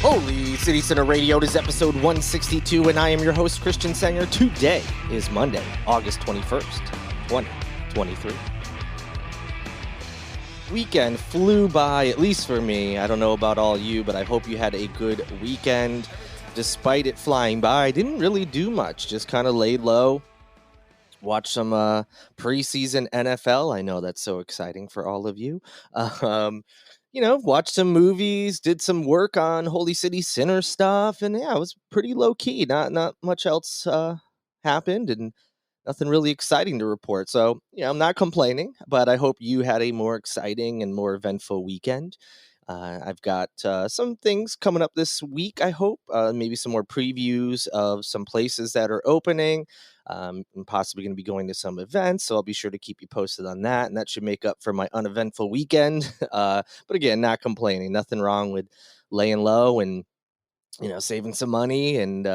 Holy City Center Radio, this is episode 162, and I am your host, Christian Sanger. Today is Monday, August 21st, 2023. Weekend flew by, at least for me. I don't know about all you, but I hope you had a good weekend. Despite it flying by, I didn't really do much, just kind of laid low. Watched some preseason NFL. I know that's so exciting for all of you. Watched some movies, did some work on Holy City Center stuff, and yeah, it was pretty low key. Not much else happened, and nothing really exciting to report. So, I'm not complaining, but I hope you had a more exciting and more eventful weekend. I've got some things coming up this week, I hope. Maybe some more previews of some places that are opening. I'm possibly going to be going to some events, so I'll be sure to keep you posted on that. And that should make up for my uneventful weekend. But again, not complaining. Nothing wrong with laying low and, saving some money and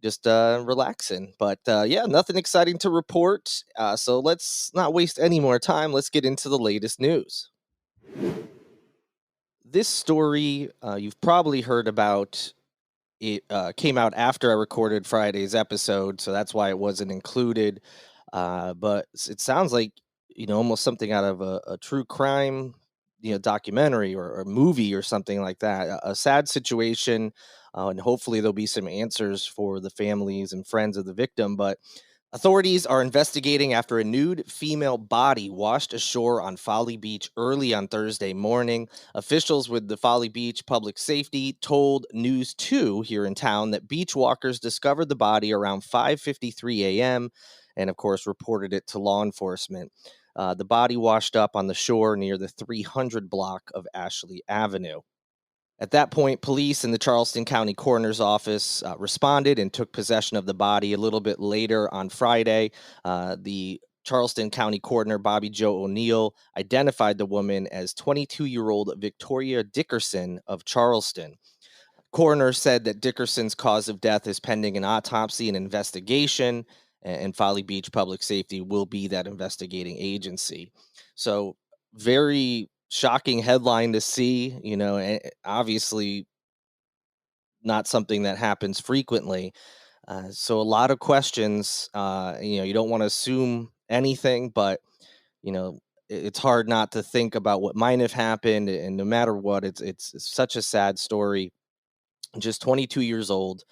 just relaxing. But nothing exciting to report. So let's not waste any more time. Let's get into the latest news. This story, you've probably heard about. It came out after I recorded Friday's episode, so that's why it wasn't included. But it sounds like, almost something out of a true crime, documentary or movie or something like that. A sad situation, and hopefully there'll be some answers for the families and friends of the victim. But authorities are investigating after a nude female body washed ashore on Folly Beach early on Thursday morning. Officials with the Folly Beach Public Safety told News 2 here in town that beach walkers discovered the body around 5:53 a.m. and, of course, reported it to law enforcement. The body washed up on the shore near the 300 block of Ashley Avenue. At that point, police and the Charleston County Coroner's Office responded and took possession of the body. A little bit later on Friday, the Charleston County Coroner Bobby Joe O'Neill identified the woman as 22-year-old Victoria Dickerson of Charleston. Coroner said that Dickerson's cause of death is pending an autopsy and investigation, and Folly Beach Public Safety will be that investigating agency. So, very shocking headline to see, obviously not something that happens frequently. So a lot of questions, you don't want to assume anything, but, it's hard not to think about what might have happened. And no matter what, it's such a sad story. Just 22 years old.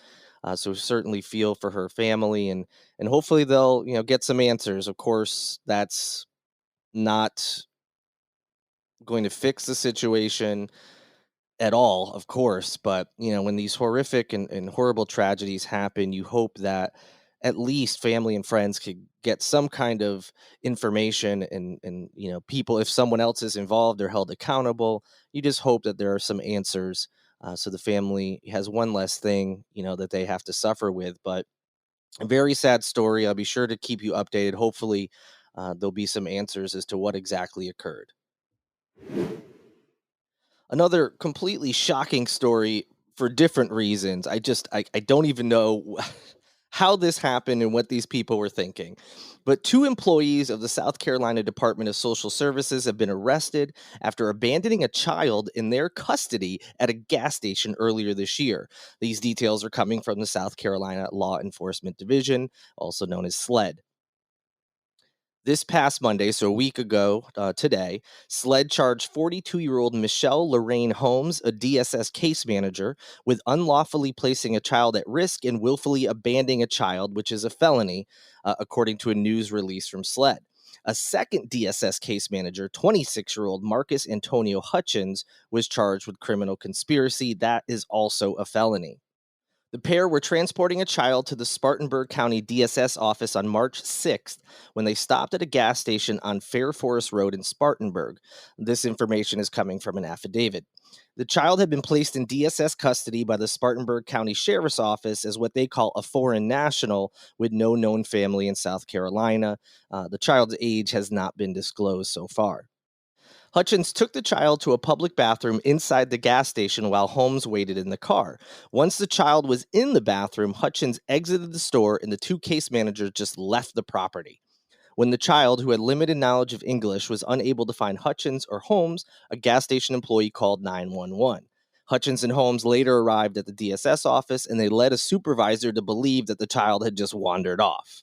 So certainly feel for her family and hopefully they'll, get some answers. Of course, that's not going to fix the situation at all, of course, but when these horrific and horrible tragedies happen, you hope that at least family and friends could get some kind of information and people, if someone else is involved, they're held accountable. You just hope that there are some answers, so the family has one less thing that they have to suffer with. But a very sad story. I'll be sure to keep you updated. Hopefully there'll be some answers as to what exactly occurred. Another completely shocking story for different reasons. I don't even know how this happened and what these people were thinking. But 2 employees of the South Carolina Department of Social Services have been arrested after abandoning a child in their custody at a gas station earlier this year. These details are coming from the South Carolina Law Enforcement Division, also known as SLED. This past Monday, so a week ago today, SLED charged 42-year-old Michelle Lorraine Holmes, a DSS case manager, with unlawfully placing a child at risk and willfully abandoning a child, which is a felony, according to a news release from SLED. A second DSS case manager, 26-year-old Marcus Antonio Hutchins, was charged with criminal conspiracy. That is also a felony. The pair were transporting a child to the Spartanburg County DSS office on March 6th when they stopped at a gas station on Fair Forest Road in Spartanburg. This information is coming from an affidavit. The child had been placed in DSS custody by the Spartanburg County Sheriff's Office as what they call a foreign national with no known family in South Carolina. The child's age has not been disclosed so far. Hutchins took the child to a public bathroom inside the gas station while Holmes waited in the car. Once the child was in the bathroom, Hutchins exited the store and the 2 case managers just left the property. When the child, who had limited knowledge of English, was unable to find Hutchins or Holmes, a gas station employee called 911. Hutchins and Holmes later arrived at the DSS office, and they led a supervisor to believe that the child had just wandered off.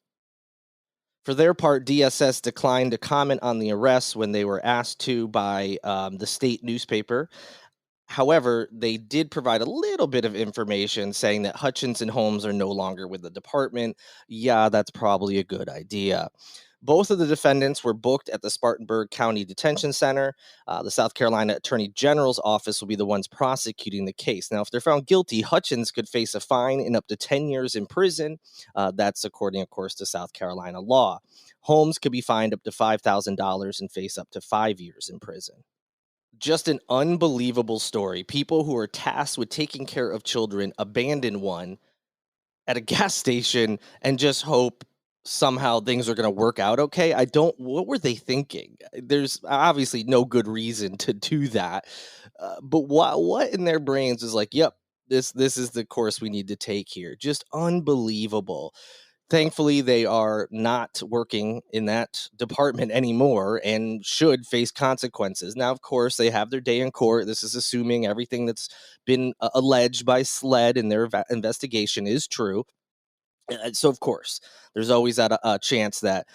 For their part, DSS declined to comment on the arrests when they were asked to by the state newspaper. However, they did provide a little bit of information saying that Hutchins and Holmes are no longer with the department. Yeah, that's probably a good idea. Both of the defendants were booked at the Spartanburg County Detention Center. The South Carolina Attorney General's office will be the ones prosecuting the case. Now, if they're found guilty, Hutchins could face a fine and up to 10 years in prison. That's according, of course, to South Carolina law. Holmes could be fined up to $5,000 and face up to 5 years in prison. Just an unbelievable story. People who are tasked with taking care of children abandon one at a gas station and just hope somehow things are going to work out okay. What were they thinking? There's obviously no good reason to do that. But what in their brains is like, yep, this is the course we need to take here. Just unbelievable. Thankfully, they are not working in that department anymore and should face consequences. Now, of course, they have their day in court. This is assuming everything that's been alleged by SLED in their investigation is true. So, of course, there's always a chance that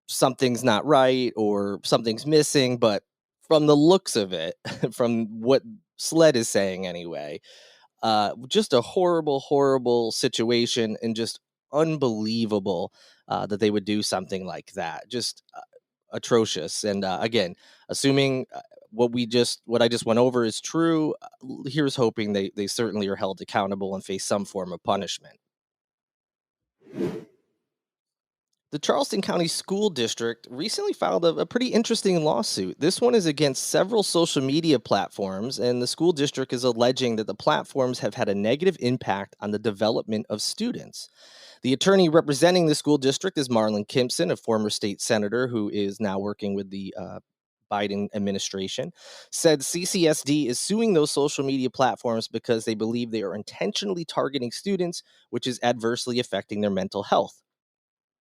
something's not right or something's missing. But from the looks of it, from what SLED is saying anyway, just a horrible, horrible situation, and just unbelievable that they would do something like that. Just atrocious. And again, assuming what I just went over is true, here's hoping they certainly are held accountable and face some form of punishment. The Charleston County School District recently filed a pretty interesting lawsuit. This one is against several social media platforms, and the school district is alleging that the platforms have had a negative impact on the development of students. The attorney representing the school district is Marlon Kimpson, a former state senator who is now working with the Biden administration, said CCSD is suing those social media platforms because they believe they are intentionally targeting students, which is adversely affecting their mental health.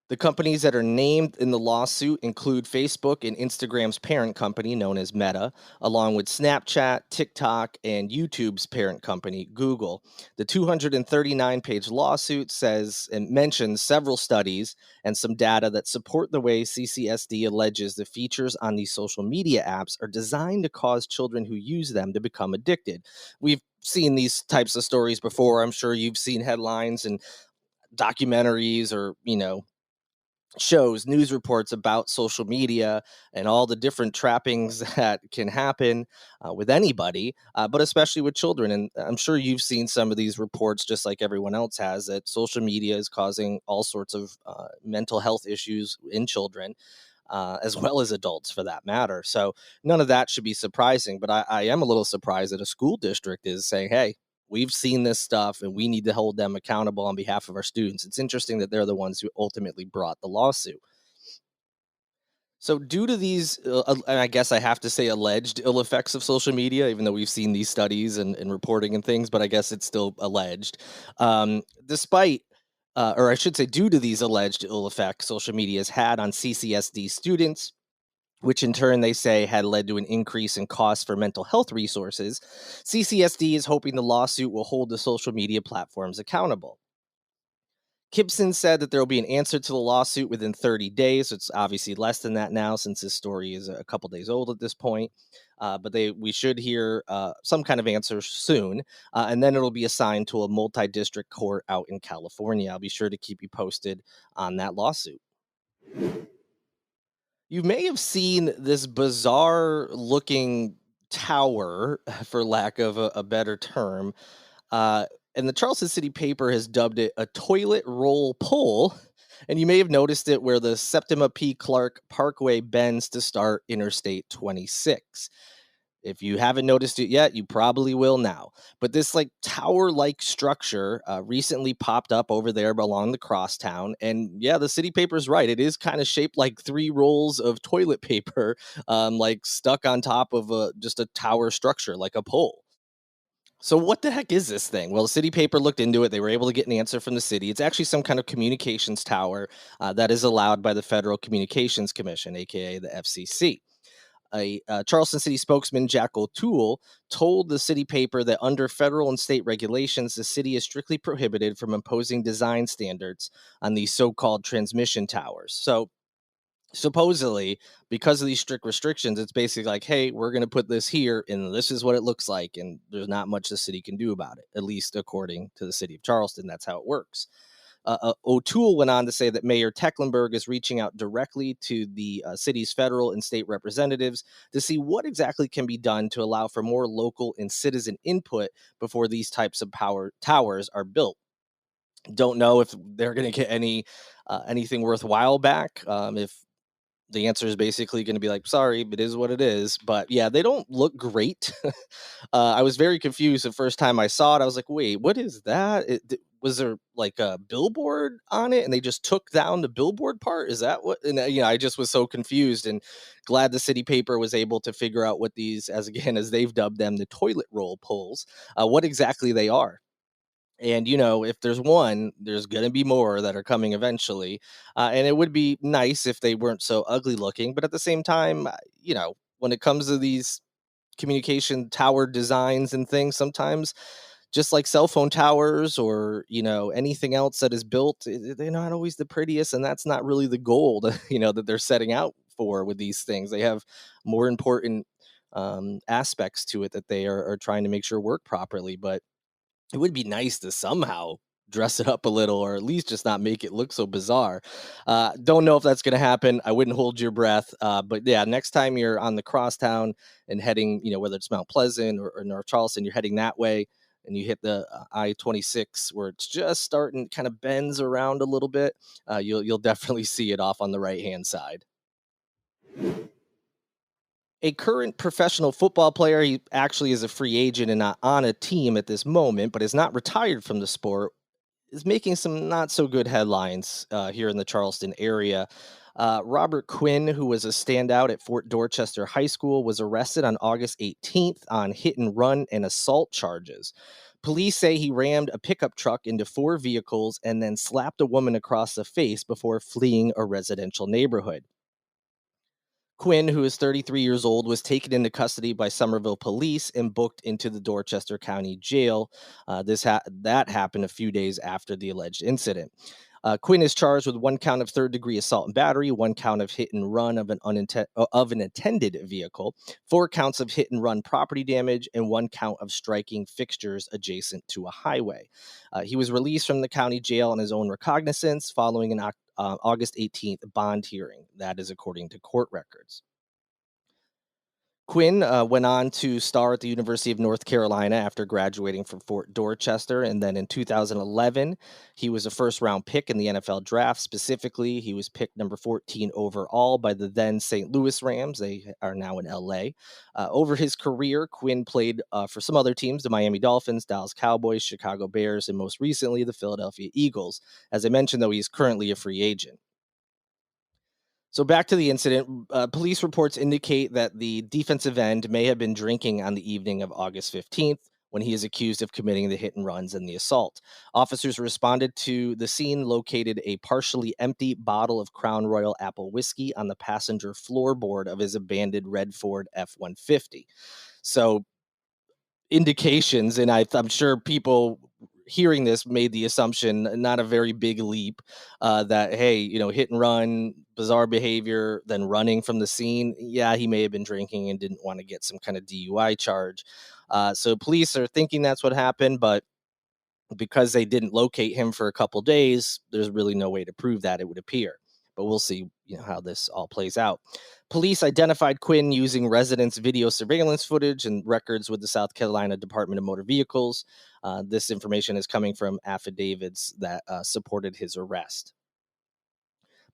The companies that are named in the lawsuit include Facebook and Instagram's parent company, known as Meta, along with Snapchat, TikTok, and YouTube's parent company, Google. The 239-page lawsuit says and mentions several studies and some data that support the way CCSD alleges the features on these social media apps are designed to cause children who use them to become addicted. We've seen these types of stories before. I'm sure you've seen headlines and documentaries or, shows, news reports about social media and all the different trappings that can happen with anybody, but especially with children. And I'm sure you've seen some of these reports, just like everyone else has, that social media is causing all sorts of mental health issues in children. As well as adults for that matter. So none of that should be surprising, but I am a little surprised that a school district is saying, hey, we've seen this stuff and we need to hold them accountable on behalf of our students. It's interesting that they're the ones who ultimately brought the lawsuit. So, due to these, and I guess I have to say alleged ill effects of social media, even though we've seen these studies and reporting and things, but I guess it's still alleged. Despite, or I should say, due to these alleged ill effects social media has had on CCSD students, which in turn they say had led to an increase in costs for mental health resources, CCSD is hoping the lawsuit will hold the social media platforms accountable. Gibson said that there will be an answer to the lawsuit within 30 days. It's obviously less than that now since this story is a couple days old at this point. But we should hear some kind of answer soon. And then it'll be assigned to a multi-district court out in California. I'll be sure to keep you posted on that lawsuit. You may have seen this bizarre looking tower, for lack of a better term. Uh, and the Charleston City paper has dubbed it a toilet roll pole. And you may have noticed it where the Septima P. Clark Parkway bends to start Interstate 26. If you haven't noticed it yet, you probably will now. But this like tower-like structure recently popped up over there along the Crosstown. And yeah, the city paper is right. It is kind of shaped like 3 rolls of toilet paper, like stuck on top of just a tower structure, like a pole. So what the heck is this thing? Well, the city paper looked into it. They were able to get an answer from the city. It's actually some kind of communications tower that is allowed by the Federal Communications Commission, aka the FCC. A Charleston City spokesman, Jack O'Toole, told the city paper that under federal and state regulations, the city is strictly prohibited from imposing design standards on these so-called transmission towers. So supposedly, because of these strict restrictions, it's basically like, hey, we're going to put this here and this is what it looks like, and there's not much the city can do about it, at least according to the city of Charleston. That's how it works. O'Toole went on to say that Mayor Tecklenburg is reaching out directly to the city's federal and state representatives to see what exactly can be done to allow for more local and citizen input before these types of power towers are built. Don't know if they're going to get anything worthwhile back. If the answer is basically going to be like, sorry, it is what it is. But yeah, they don't look great. I was very confused the first time I saw it. I was like, wait, what is that? Was there like a billboard on it and they just took down the billboard part? Is that what? And I just was so confused, and glad the city paper was able to figure out what these, as again, as they've dubbed them, the toilet roll poles, what exactly they are. And if there's one, there's going to be more that are coming eventually. And it would be nice if they weren't so ugly looking. But at the same time, when it comes to these communication tower designs and things, sometimes just like cell phone towers or anything else that is built, they're not always the prettiest, and that's not really the goal that they're setting out for with these things. They have more important aspects to it that they are trying to make sure work properly. But it would be nice to somehow dress it up a little, or at least just not make it look so bizarre. Don't know if that's going to happen. I wouldn't hold your breath. But yeah, next time you're on the Crosstown and heading, whether it's Mount Pleasant or North Charleston, you're heading that way and you hit the I-26 where it's just starting, kind of bends around a little bit. You'll definitely see it off on the right hand side. A current professional football player. He actually is a free agent and not on a team at this moment, but is not retired from the sport, is making some not so good headlines here in the Charleston area. Robert Quinn, who was a standout at Fort Dorchester High School, was arrested on August 18th on hit and run and assault charges. Police say he rammed a pickup truck into four vehicles and then slapped a woman across the face before fleeing a residential neighborhood. Quinn, who is 33 years old, was taken into custody by Summerville police and booked into the Dorchester County Jail. That happened a few days after the alleged incident. Quinn is charged with one count of third-degree assault and battery, one count of hit and run of an attended vehicle, four counts of hit and run property damage, and one count of striking fixtures adjacent to a highway. He was released from the county jail on his own recognizance following an August 18th bond hearing. That is according to court records. Quinn went on to star at the University of North Carolina after graduating from Fort Dorchester. And then in 2011, he was a first round pick in the NFL draft. Specifically, he was picked number 14 overall by the then St. Louis Rams. They are now in LA. Over his career, Quinn played for some other teams, the Miami Dolphins, Dallas Cowboys, Chicago Bears, and most recently the Philadelphia Eagles. As I mentioned, though, he's currently a free agent. So back to the incident, police reports indicate that the defensive end may have been drinking on the evening of August 15th when he is accused of committing the hit and runs and the assault. Officers responded to the scene, located a partially empty bottle of Crown Royal Apple whiskey on the passenger floorboard of his abandoned red Ford F-150. So indications, and I'm sure people hearing this made the assumption, not a very big leap, that hey, hit and run, bizarre behavior, then running from the scene. Yeah, he may have been drinking and didn't want to get some kind of DUI charge. So police are thinking that's what happened, but because they didn't locate him for a couple days, there's really no way to prove that, it would appear. But we'll see, how this all plays out. Police identified Quinn using residents' video surveillance footage and records with the South Carolina Department of Motor Vehicles. This information is coming from affidavits that supported his arrest.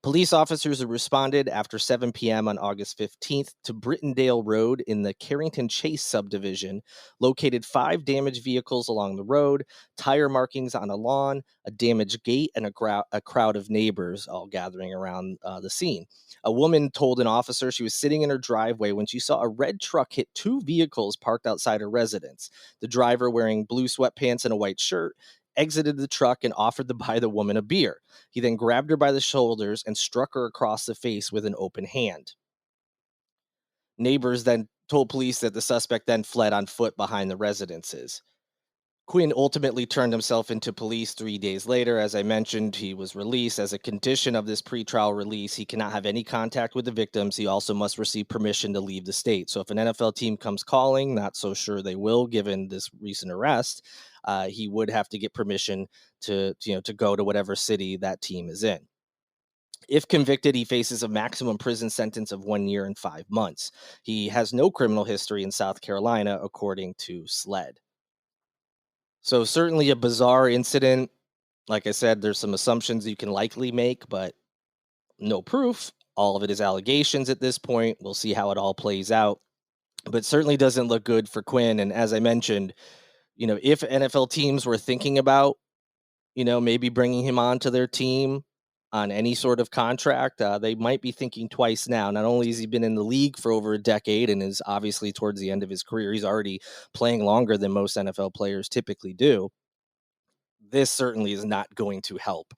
Police officers responded after 7 p.m. on August 15th to Brittendale Road in the Carrington Chase subdivision, located 5 damaged vehicles along the road, tire markings on a lawn, a damaged gate, and a crowd of neighbors all gathering around the scene. A woman told an officer she was sitting in her driveway when she saw a red truck hit 2 vehicles parked outside her residence. The driver, wearing blue sweatpants and a white shirt, exited the truck and offered to buy the woman a beer. He then grabbed her by the shoulders and struck her across the face with an open hand. Neighbors then told police that the suspect then fled on foot behind the residences. Quinn ultimately turned himself into police 3 days later. As I mentioned, he was released. As a condition of this pretrial release, he cannot have any contact with the victims. He also must receive permission to leave the state. So if an NFL team comes calling, not so sure they will, given this recent arrest, he would have to get permission to go to whatever city that team is in. If convicted, he faces a maximum prison sentence of 1 year and 5 months. He has no criminal history in South Carolina, according to SLED. So certainly a bizarre incident. Like I said, there's some assumptions you can likely make, but no proof. All of it is allegations at this point. We'll see how it all plays out. But certainly doesn't look good for Quinn. And as I mentioned, if NFL teams were thinking about, maybe bringing him onto their team on any sort of contract, they might be thinking twice now. Not only has he been in the league for over a decade and is obviously towards the end of his career, he's already playing longer than most NFL players typically do. This certainly is not going to help.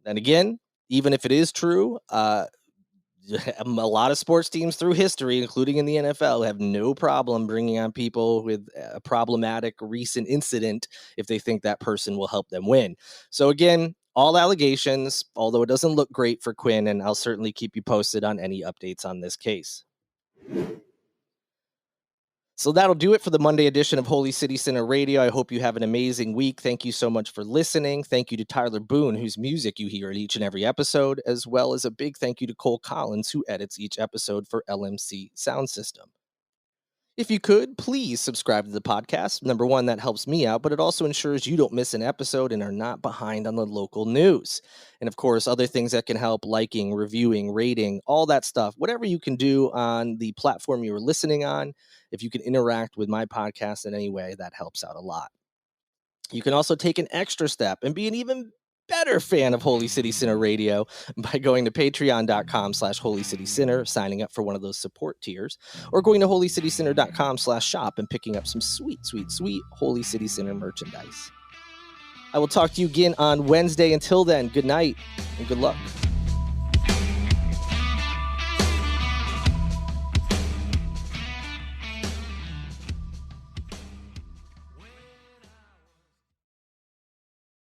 And again, even if it is true, a lot of sports teams through history, including in the NFL, have no problem bringing on people with a problematic recent incident if they think that person will help them win. So again, all allegations, although it doesn't look great for Quinn, and I'll certainly keep you posted on any updates on this case. So that'll do it for the Monday edition of Holy City Center Radio. I hope you have an amazing week. Thank you so much for listening. Thank you to Tyler Boone, whose music you hear in each and every episode, as well as a big thank you to Cole Collins, who edits each episode for LMC Sound System. If you could, please subscribe to the podcast. Number one, that helps me out, but it also ensures you don't miss an episode and are not behind on the local news. And of course, other things that can help, liking, reviewing, rating, all that stuff, whatever you can do on the platform you are listening on. If you can interact with my podcast in any way, that helps out a lot. You can also take an extra step and be an even better fan of Holy City Center Radio by going to patreon.com/Holy City Center, signing up for one of those support tiers, or going to holycitycenter.com/shop and picking up some sweet Holy City Center merchandise. I will talk to you again on Wednesday. Until then, good night and good luck.